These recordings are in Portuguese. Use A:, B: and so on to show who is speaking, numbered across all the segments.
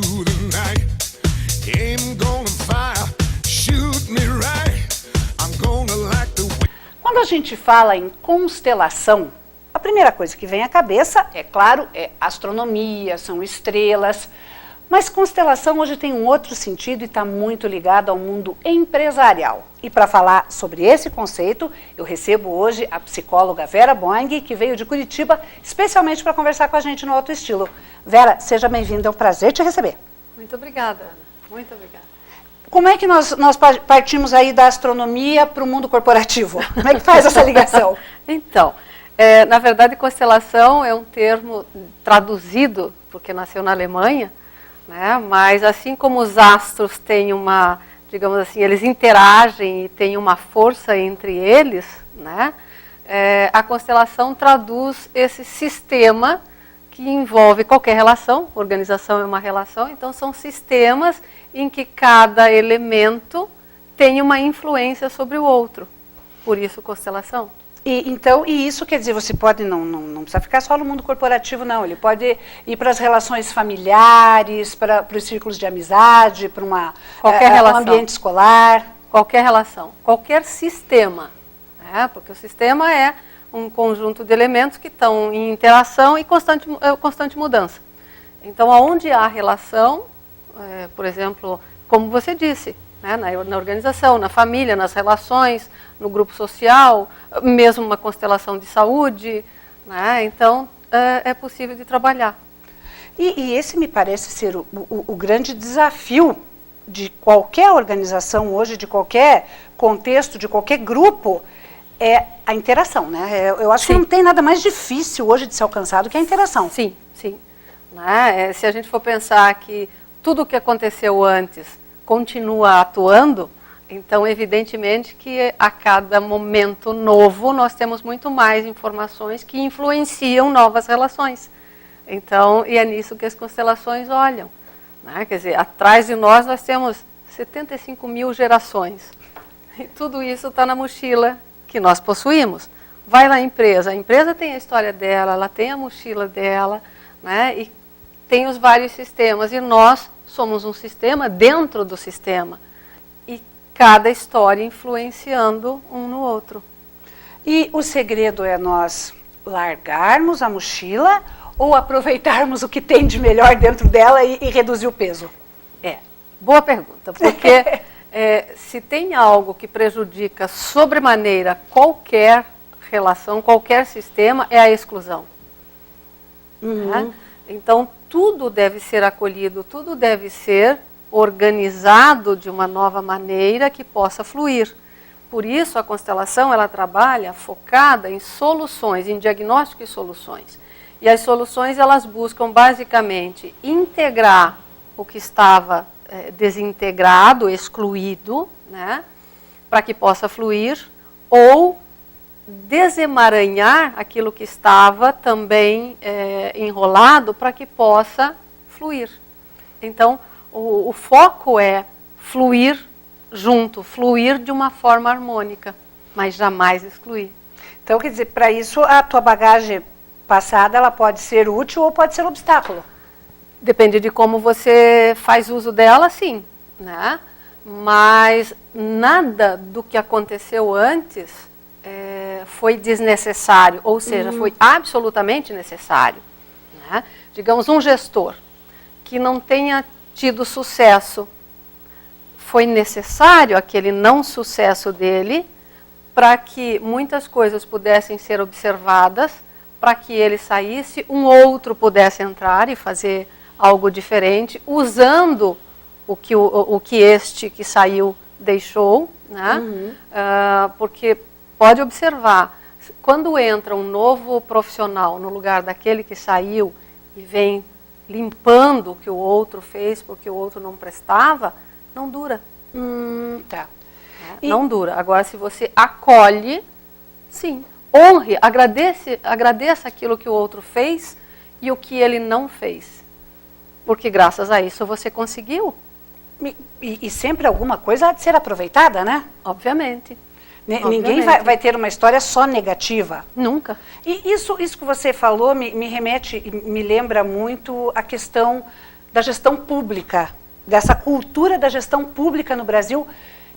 A: through the night. Aim gonna fire, shoot me right. I'm gonna like the way.
B: Quando a gente fala em constelação, a primeira coisa que vem à cabeça, é claro, é astronomia, são estrelas. Mas constelação hoje tem um outro sentido e está muito ligado ao mundo empresarial. E para falar sobre esse conceito, eu recebo hoje a psicóloga Vera Boing, que veio de Curitiba, especialmente para conversar com a gente no Alto Estilo. Vera, seja bem-vinda, é um prazer te receber.
C: Muito obrigada, Ana. Muito obrigada.
B: Como é que nós partimos aí da astronomia para o mundo corporativo? Como é que faz essa ligação?
C: Então, na verdade, constelação é um termo traduzido, porque nasceu na Alemanha, né? Mas assim como os astros têm uma, digamos assim, eles interagem e têm uma força entre eles, né? A constelação traduz esse sistema que envolve qualquer relação, organização é uma relação, então são sistemas em que cada elemento tem uma influência sobre o outro, por isso constelação.
B: E isso quer dizer, você pode, não precisa ficar só no mundo corporativo, não. Ele pode ir para as relações familiares, para os círculos de amizade, para um ambiente escolar.
C: Qualquer relação, qualquer sistema. Né? Porque o sistema é um conjunto de elementos que estão em interação e constante mudança. Então, aonde há relação, por exemplo, como você disse, né, na organização, na família, nas relações, no grupo social, mesmo uma constelação de saúde, né, então é possível de trabalhar.
B: E esse me parece ser o grande desafio de qualquer organização hoje, de qualquer contexto, de qualquer grupo, é a interação, né? Eu acho que não tem nada mais difícil hoje de ser alcançado que a interação.
C: Sim, sim. Né? Se a gente for pensar que tudo o que aconteceu antes continua atuando, então evidentemente que a cada momento novo nós temos muito mais informações que influenciam novas relações. Então, e é nisso que as constelações olham. Né? Quer dizer, atrás de nós temos 75 mil gerações. E tudo isso está na mochila que nós possuímos. Vai lá a empresa tem a história dela, ela tem a mochila dela, né? E tem os vários sistemas, e nós somos um sistema dentro do sistema, e cada história influenciando um no outro.
B: E o segredo é nós largarmos a mochila ou aproveitarmos o que tem de melhor dentro dela e reduzir o peso?
C: Boa pergunta, porque se tem algo que prejudica sobremaneira qualquer relação, qualquer sistema, é a exclusão. Né? Então, tudo deve ser acolhido, tudo deve ser organizado de uma nova maneira que possa fluir. Por isso, a constelação, ela trabalha focada em soluções, em diagnóstico e soluções. E as soluções, elas buscam basicamente integrar o que estava desintegrado, excluído, né, para que possa fluir, ou desemaranhar aquilo que estava também enrolado para que possa fluir. Então, o foco é fluir junto, fluir de uma forma harmônica, mas jamais excluir.
B: Então, quer dizer, para isso a tua bagagem passada, ela pode ser útil ou pode ser um obstáculo?
C: Depende de como você faz uso dela, sim, né? Mas nada do que aconteceu antes foi desnecessário, ou seja, foi absolutamente necessário. Né? Digamos, um gestor que não tenha tido sucesso, foi necessário aquele não sucesso dele para que muitas coisas pudessem ser observadas, para que ele saísse, um outro pudesse entrar e fazer algo diferente, usando o que este que saiu deixou, né? Porque pode observar, quando entra um novo profissional no lugar daquele que saiu e vem limpando o que o outro fez porque o outro não prestava, não dura.
B: Tá.
C: Não dura. Agora, se você acolhe, sim, honre, agradeça aquilo que o outro fez e o que ele não fez. Porque graças a isso você conseguiu.
B: E sempre alguma coisa há de ser aproveitada, né?
C: Obviamente.
B: Ninguém vai ter uma história só negativa.
C: Nunca.
B: E isso que você falou me remete, me lembra muito a questão da gestão pública, dessa cultura da gestão pública no Brasil,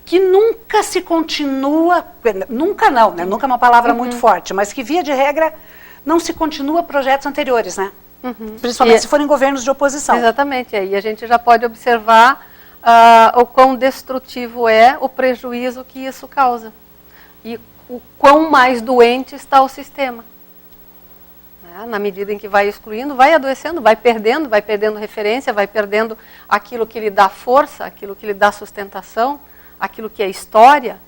B: que nunca se continua, nunca não, né? Nunca é uma palavra muito forte, mas que via de regra não se continua projetos anteriores, né? Principalmente se forem governos de oposição.
C: Exatamente, aí a gente já pode observar o quão destrutivo é o prejuízo que isso causa e o quão mais doente está o sistema. Na medida em que vai excluindo, vai adoecendo, vai perdendo referência, vai perdendo aquilo que lhe dá força, aquilo que lhe dá sustentação, aquilo que é história.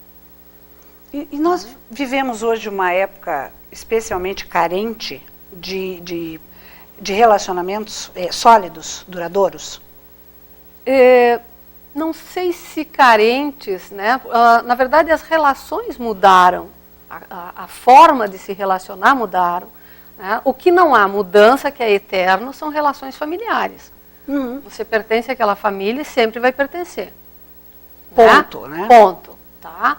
B: E nós vivemos hoje uma época especialmente carente de relacionamentos sólidos, duradouros?
C: Não sei se carentes, né? Na verdade, as relações mudaram, a forma de se relacionar mudaram. Né? O que não há mudança, que é eterno, são relações familiares. Você pertence àquela família e sempre vai pertencer.
B: Ponto, né?
C: Ponto. Tá?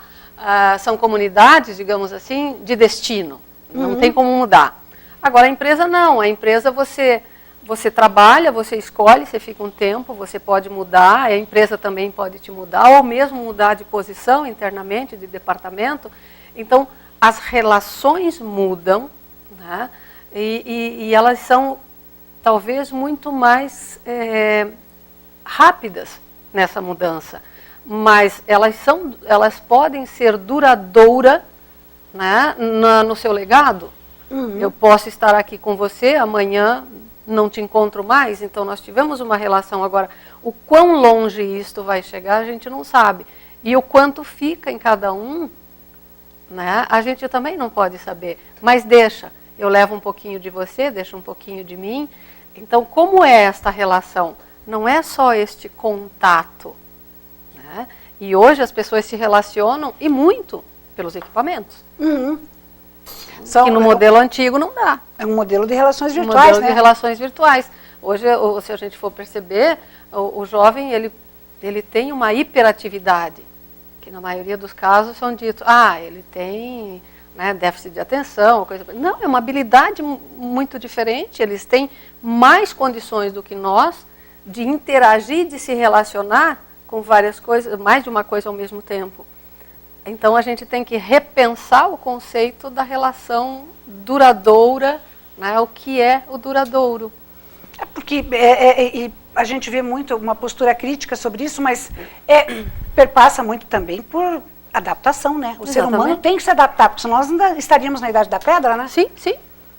C: São comunidades, digamos assim, de destino. Não tem como mudar. Agora, a empresa não. A empresa você trabalha, você escolhe, você fica um tempo, você pode mudar, a empresa também pode te mudar, ou mesmo mudar de posição internamente, de departamento. Então, as relações mudam, né? E elas são talvez muito mais rápidas nessa mudança, mas elas podem ser duradouras, né, no seu legado. Eu posso estar aqui com você, amanhã não te encontro mais, então nós tivemos uma relação. Agora, o quão longe isto vai chegar, a gente não sabe. E o quanto fica em cada um, né, a gente também não pode saber. Mas deixa, eu levo um pouquinho de você, deixo um pouquinho de mim. Então, como é esta relação? Não é só este contato, né? E hoje as pessoas se relacionam, e muito, pelos equipamentos. Que no modelo antigo não dá.
B: É um modelo de relações virtuais,
C: modelo de relações virtuais. Hoje, se a gente for perceber, o jovem ele tem uma hiperatividade, que na maioria dos casos são ditos, ele tem, né, déficit de atenção, coisa. Não, é uma habilidade muito diferente. Eles têm mais condições do que nós de interagir, de se relacionar com várias coisas, mais de uma coisa ao mesmo tempo. Então, a gente tem que repensar o conceito da relação duradoura, né? O que é o duradouro.
B: Porque a gente vê muito uma postura crítica sobre isso, mas perpassa muito também por adaptação, né? O ser humano tem que se adaptar, porque senão nós ainda estaríamos na Idade da Pedra, né?
C: Sim, sim.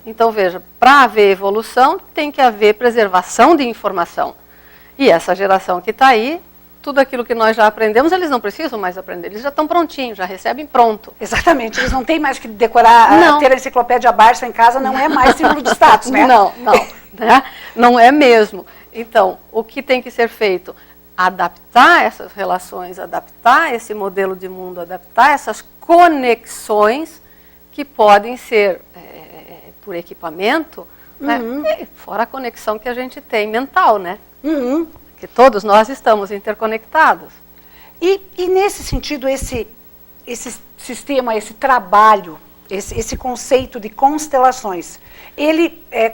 C: Então, veja, para haver evolução, tem que haver preservação de informação. E essa geração que está aí, tudo aquilo que nós já aprendemos, eles não precisam mais aprender, eles já estão prontinhos, já recebem pronto.
B: Exatamente, eles não têm mais que decorar, ter a enciclopédia Barça em casa, não é mais símbolo de status, né?
C: Não, né? Não é mesmo. Então, o que tem que ser feito? Adaptar essas relações, adaptar esse modelo de mundo, adaptar essas conexões que podem ser por equipamento, né? Fora a conexão que a gente tem mental, né? Que todos nós estamos interconectados.
B: E nesse sentido, esse sistema, esse trabalho, esse conceito de constelações,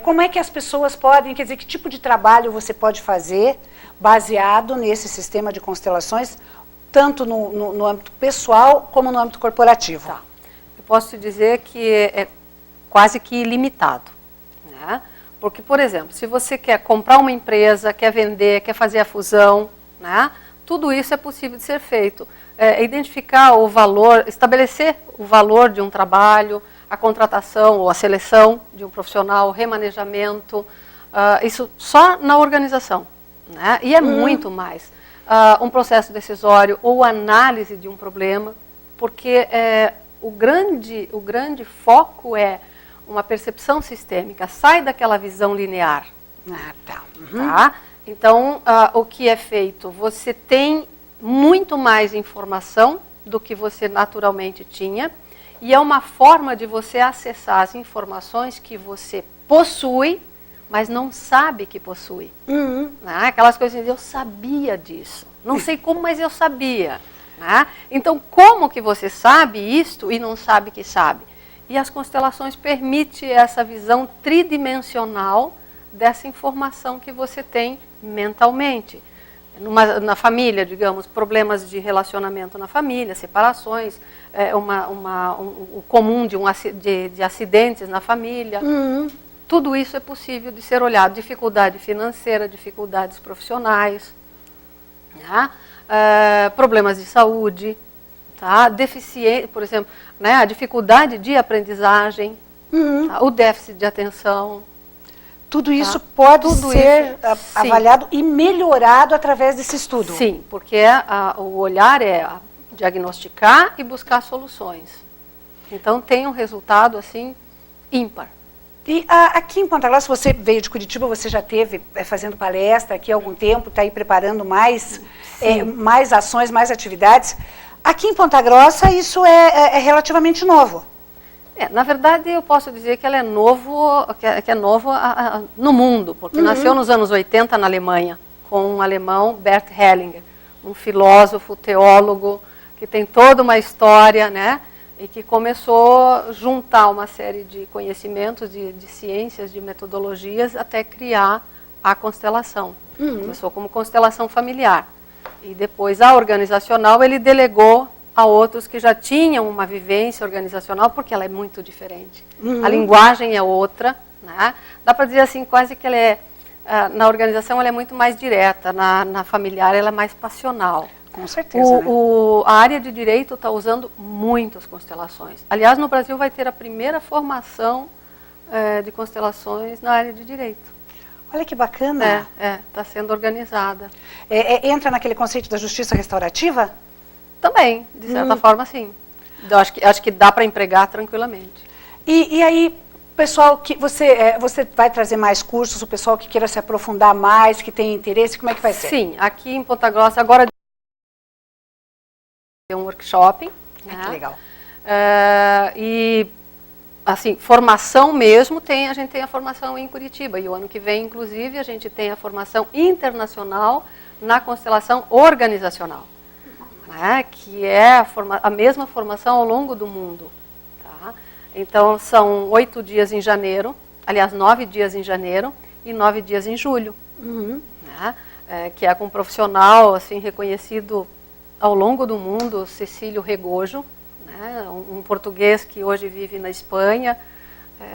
B: como é que as pessoas podem, quer dizer, que tipo de trabalho você pode fazer baseado nesse sistema de constelações, tanto no âmbito pessoal como no âmbito corporativo?
C: Tá. Eu posso te dizer que é quase que ilimitado, né? Porque, por exemplo, se você quer comprar uma empresa, quer vender, quer fazer a fusão, né? Tudo isso é possível de ser feito. Identificar o valor, estabelecer o valor de um trabalho, a contratação ou a seleção de um profissional, o remanejamento, isso só na organização, né? E é muito mais. Um processo decisório ou análise de um problema, porque o grande foco é uma percepção sistêmica, sai daquela visão linear. Tá? Então, o que é feito? Você tem muito mais informação do que você naturalmente tinha, e é uma forma de você acessar as informações que você possui, mas não sabe que possui. Né? Aquelas coisas, eu sabia disso. Não sei como, mas eu sabia. Né? Então, como que você sabe isto e não sabe que sabe? E as constelações permitem essa visão tridimensional dessa informação que você tem mentalmente. Na família, digamos, problemas de relacionamento na família, separações, o comum de acidentes na família. Tudo isso é possível de ser olhado. Dificuldade financeira, dificuldades profissionais, né? Problemas de saúde, tá? Deficiência, por exemplo, né? A dificuldade de aprendizagem, tá? O déficit de atenção.
B: Tudo isso pode ser
C: isso,
B: avaliado e melhorado através desse estudo.
C: Sim, porque o olhar é diagnosticar e buscar soluções. Então tem um resultado assim ímpar.
B: E aqui em Ponta Grossa, você veio de Curitiba, você já esteve fazendo palestra aqui há algum tempo, está aí preparando mais ações, mais atividades. Aqui em Ponta Grossa isso é relativamente novo.
C: Na verdade, eu posso dizer que ela é novo, que é novo no mundo, porque nasceu nos anos 80 na Alemanha, com um alemão, Bert Hellinger, um filósofo, teólogo, que tem toda uma história, né? E que começou a juntar uma série de conhecimentos, de ciências, de metodologias, até criar a constelação. Começou como constelação familiar. E depois a organizacional ele delegou a outros que já tinham uma vivência organizacional, porque ela é muito diferente. A linguagem é outra, né? Dá para dizer assim, quase que ela na organização ela é muito mais direta, na familiar ela é mais passional.
B: Com certeza, né?
C: A área de direito está usando muitas constelações. Aliás, no Brasil vai ter a primeira formação de constelações na área de direito.
B: Olha que bacana.
C: Está sendo organizada.
B: Entra naquele conceito da justiça restaurativa?
C: Também, de certa forma, sim. Eu acho que dá para empregar tranquilamente.
B: E aí, pessoal, que você vai trazer mais cursos, o pessoal que queira se aprofundar mais, que tem interesse, como é que vai ser?
C: Sim, aqui em Ponta Grossa, agora tem um workshop.
B: Que legal.
C: E, assim, formação mesmo, a gente tem a formação em Curitiba. E o ano que vem, inclusive, a gente tem a formação internacional na constelação organizacional. Que é a mesma formação ao longo do mundo. Tá? Então, são 8 dias em janeiro, aliás, 9 dias em janeiro e 9 dias em julho. Né? Que é com um profissional assim, reconhecido ao longo do mundo, Cecílio Regojo, né? Um português que hoje vive na Espanha.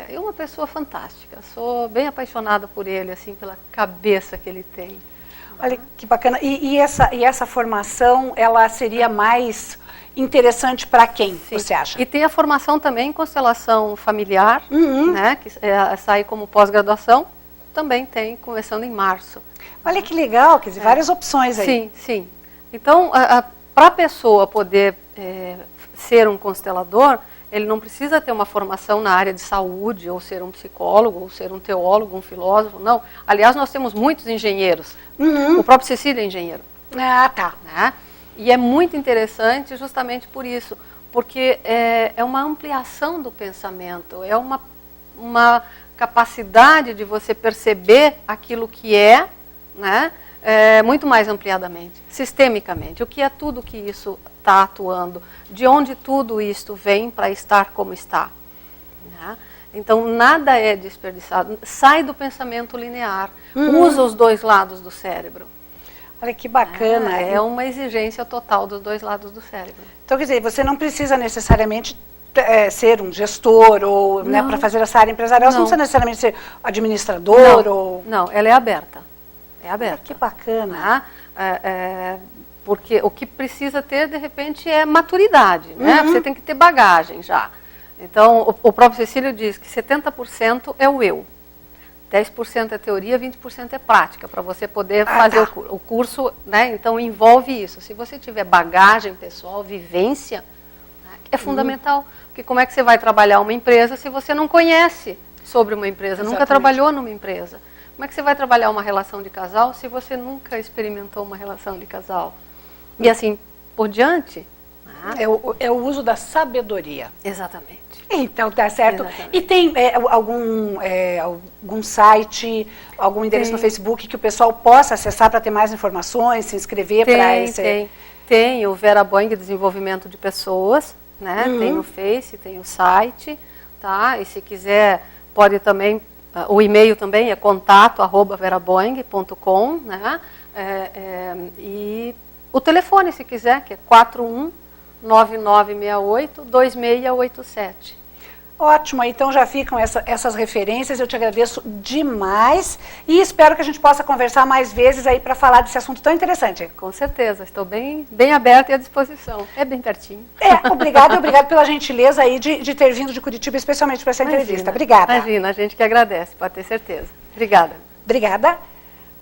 C: É uma pessoa fantástica, sou bem apaixonada por ele, assim, pela cabeça que ele tem.
B: Olha que bacana. E essa formação, ela seria mais interessante para quem, você acha?
C: E tem a formação também em constelação familiar, né, que sai como pós-graduação, também tem, começando em março.
B: Olha que legal, quer dizer, várias opções aí.
C: Sim, sim. Então, para a pessoa poder ser um constelador, ele não precisa ter uma formação na área de saúde, ou ser um psicólogo, ou ser um teólogo, um filósofo, não. Aliás, nós temos muitos engenheiros. O próprio Cecílio é engenheiro.
B: Tá.
C: Né? E é muito interessante justamente por isso, porque é uma ampliação do pensamento, é uma capacidade de você perceber aquilo que né? Muito mais ampliadamente, sistemicamente. O que é tudo que isso está atuando, de onde tudo isto vem para estar como está. Né? Então, nada é desperdiçado. Sai do pensamento linear, usa os dois lados do cérebro.
B: Olha que bacana.
C: É uma exigência total dos dois lados do cérebro.
B: Então, quer dizer, você não precisa necessariamente ser um gestor ou né, para fazer essa área empresarial, você não precisa necessariamente ser administrador
C: Não, ela é aberta. É aberta.
B: Que bacana.
C: Porque o que precisa ter, de repente, é maturidade. Né? Você tem que ter bagagem já. Então, o próprio Cecílio diz que 70% é o eu. 10% é teoria, 20% é prática, para você poder fazer o curso. Né? Então, envolve isso. Se você tiver bagagem pessoal, vivência, né, é fundamental. Porque como é que você vai trabalhar uma empresa se você não conhece sobre uma empresa, nunca trabalhou numa empresa? Como é que você vai trabalhar uma relação de casal se você nunca experimentou uma relação de casal? E assim por diante.
B: É o uso da sabedoria.
C: Exatamente.
B: Então, tá certo.
C: Exatamente.
B: E tem algum site, algum endereço no Facebook que o pessoal possa acessar para ter mais informações, se inscrever para esse...
C: Tem o Vera Boing Desenvolvimento de Pessoas, né? Tem no Face, tem o site, tá? E se quiser, pode também O e-mail também é contato@veraboing.com, né? E o telefone, se quiser, que é 41-9968-2687.
B: Ótimo, então já ficam essas referências, eu te agradeço demais e espero que a gente possa conversar mais vezes aí para falar desse assunto tão interessante.
C: Com certeza, estou bem aberta e à disposição. É bem pertinho.
B: Obrigada e obrigado pela gentileza aí de ter vindo de Curitiba, especialmente para essa entrevista. Obrigada.
C: Imagina, a gente que agradece, pode ter certeza. Obrigada.
B: Obrigada.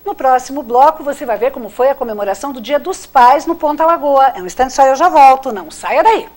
B: No próximo bloco você vai ver como foi a comemoração do Dia dos Pais no Ponta Lagoa. É um instante só, eu já volto, não saia daí.